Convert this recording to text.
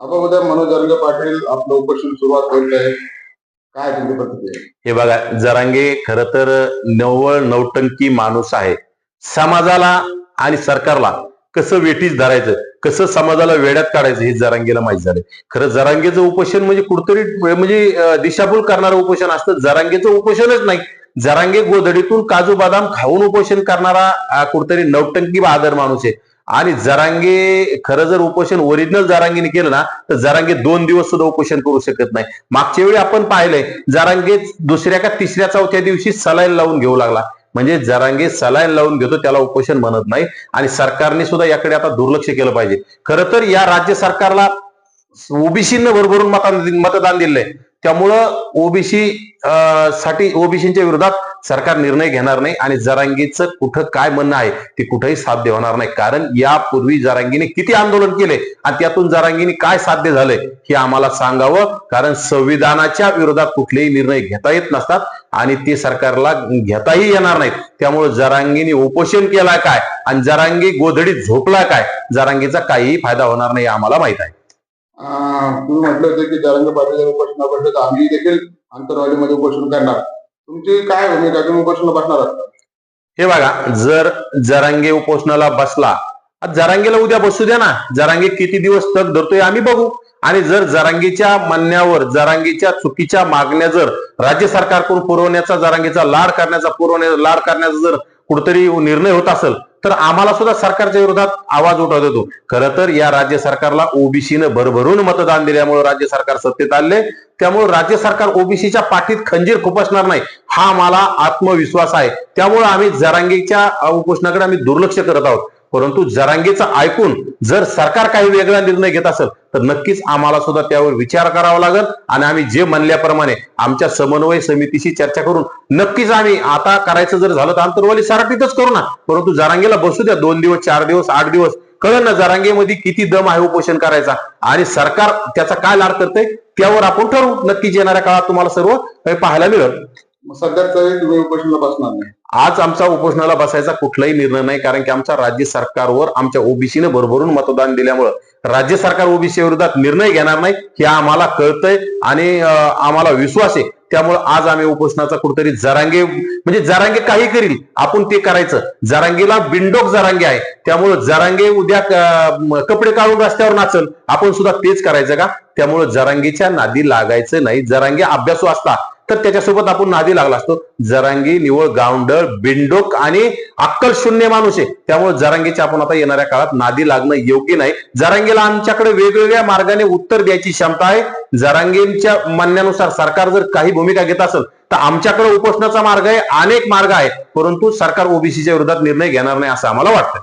आता उद्या मनोज जरांगे पाटील आपलं उपोषण सुरुवात होत आहे. काय तुमची प्रतिक्रिया? हे बघा, जरांगे खरं तर निव्वळ नौटंकी माणूस आहे. समाजाला आणि सरकारला कसं वेठीस धरायचं, कसं समाजाला वेड्यात काढायचं हे जरांगेला माहित झालंय. खरं जरांगेचं उपोषण म्हणजे कुठतरी म्हणजे दिशाभूल करणारं उपोषण असतं. जरांगेचं उपोषणच नाही. जरांगे गोधडीतून काजू बदाम खाऊन उपोषण करणारा कुठतरी नौटंकी बहादर माणूस आहे. आणि जरांगे खरं जर उपोषण ओरिजिनल जरांगीने केलं ना, तर जरांगे 2 दिवस सुद्धा उपोषण करू शकत नाही. मागच्या वेळी आपण पाहिलंय, जरांगे दुसऱ्या का तिसऱ्या चौथ्या दिवशी सलाईन लावून घेऊ लागला. म्हणजे जरांगे सलाईन लावून घेतो त्याला उपोषण म्हणत नाही. आणि सरकारने सुद्धा याकडे आता दुर्लक्ष केलं पाहिजे. खरं तर या राज्य सरकारला ओबीसीनं भरभरून मतदान दिलंय. त्यामुळं ओबीसी साठी ओबीसीच्या विरोधात सरकार निर्णय घेणार नाही. आणि जरांगीचं कुठं काय म्हणणं आहे ते कुठेही साध्य होणार नाही. कारण यापूर्वी जरांगीने किती आंदोलन केले आणि त्यातून जरांगीने काय साध्य झालंय हे आम्हाला सांगावं. कारण संविधानाच्या विरोधात कुठलेही निर्णय घेता येत नसतात आणि ते सरकारला घेताही येणार नाहीत. त्यामुळे जरांगीने उपोषण केला काय आणि जरांगी गोधडीत झोपला काय, जरांगीचा काहीही फायदा होणार नाही आम्हाला माहित आहे. तुम्ही म्हटलं होतं की जरांगे पाटील उपोषणाबद्दल तर आम्ही देखील आंतरवालीमध्ये उपोषण करणार. तुमची काय भूमिका, तुम्ही उपोषणाला बसणार आहात? हे बघा, जर जरांगे उपोषणाला बसला, जरांगेला उद्या बसू द्या ना. जरांगे किती दिवस तग धरतोय आम्ही बघू. आणि जर जरांगीच्या म्हणण्यावर जरांगीच्या चुकीच्या मागण्या जर राज्य सरकारकडून पुरवण्याचा, जरांगीचा लाड करण्याचा जर कुठतरी निर्णय होत असेल तर आम्हाला सुद्धा सरकारच्या विरोधात आवाज उठवत येतो. खरं तर या राज्य सरकारला ओबीसीनं भरभरून मतदान दिल्यामुळे राज्य सरकार सत्तेत आले. त्यामुळे राज्य सरकार ओबीसीच्या पाठीत खंजीर खुपसणार नाही हा मला आत्मविश्वास आहे. त्यामुळे आम्ही जरांगीच्या उपोषणाकडे आम्ही दुर्लक्ष करत आहोत. परंतु जरांगेचं ऐकून जर सरकार काही वेगळा निर्णय घेत असेल तर नक्कीच आम्हाला सुद्धा त्यावर विचार करावा लागेल. आणि आम्ही जे म्हणल्याप्रमाणे आमच्या समन्वय समितीशी चर्चा करून नक्कीच आम्ही आता करायचं जर झालं तर आंतरवाली सराटीतच करू ना. परंतु जरांगेला बसू द्या 2 दिवस 4 दिवस 8 दिवस. कळलं ना जरांगेमध्ये किती दम आहे उपोषण करायचा आणि सरकार त्याचा काय लाड करतंय त्यावर आपण ठरवू. नक्कीच येणाऱ्या काळात तुम्हाला सर्व काही पाहायला मिळेल. सध्या तरी तुम्ही उपोषणाला बसणार नाही? आज आमचा उपोषणाला बसायचा कुठलाही निर्णय नाही. कारण की आमच्या राज्य सरकारवर आमच्या ओबीसीने भरभरून मतदान दिल्यामुळं राज्य सरकार ओबीसी विरोधात निर्णय घेणार नाही हे आम्हाला कळतंय आणि आम्हाला विश्वास आहे. त्यामुळे आज आम्ही उपोषणाचा कुठेतरी जरांगे म्हणजे जरांगे काही करील आपण ते करायचं. जरांगेला बिंडोक जरांगे आहे. त्यामुळे जरांगे उद्या कपडे काढून रस्त्यावर नाचल, आपण सुद्धा तेच करायचं का? त्यामुळे जरांगेच्या नादी लागायचं नाही. जरांगे अभ्यासू असता तर त्याच्यासोबत आपण नादी लागला असतो. जरांगी निवळ गावंडळ बिंडोक आणि अक्कल शून्य माणूस आहे. त्यामुळे जरांगीच्या आपण आता येणाऱ्या काळात नादी लागणं योग्य नाही. जरांगीला आमच्याकडे वेगवेगळ्या मार्गाने उत्तर द्यायची क्षमता आहे. जरांगींच्या म्हणण्यानुसार सरकार जर काही भूमिका घेत असेल तर आमच्याकडे उपोषणाचा मार्ग आहे, अनेक मार्ग आहे. परंतु सरकार ओबीसीच्या विरोधात निर्णय घेणार नाही असं आम्हाला वाटतं.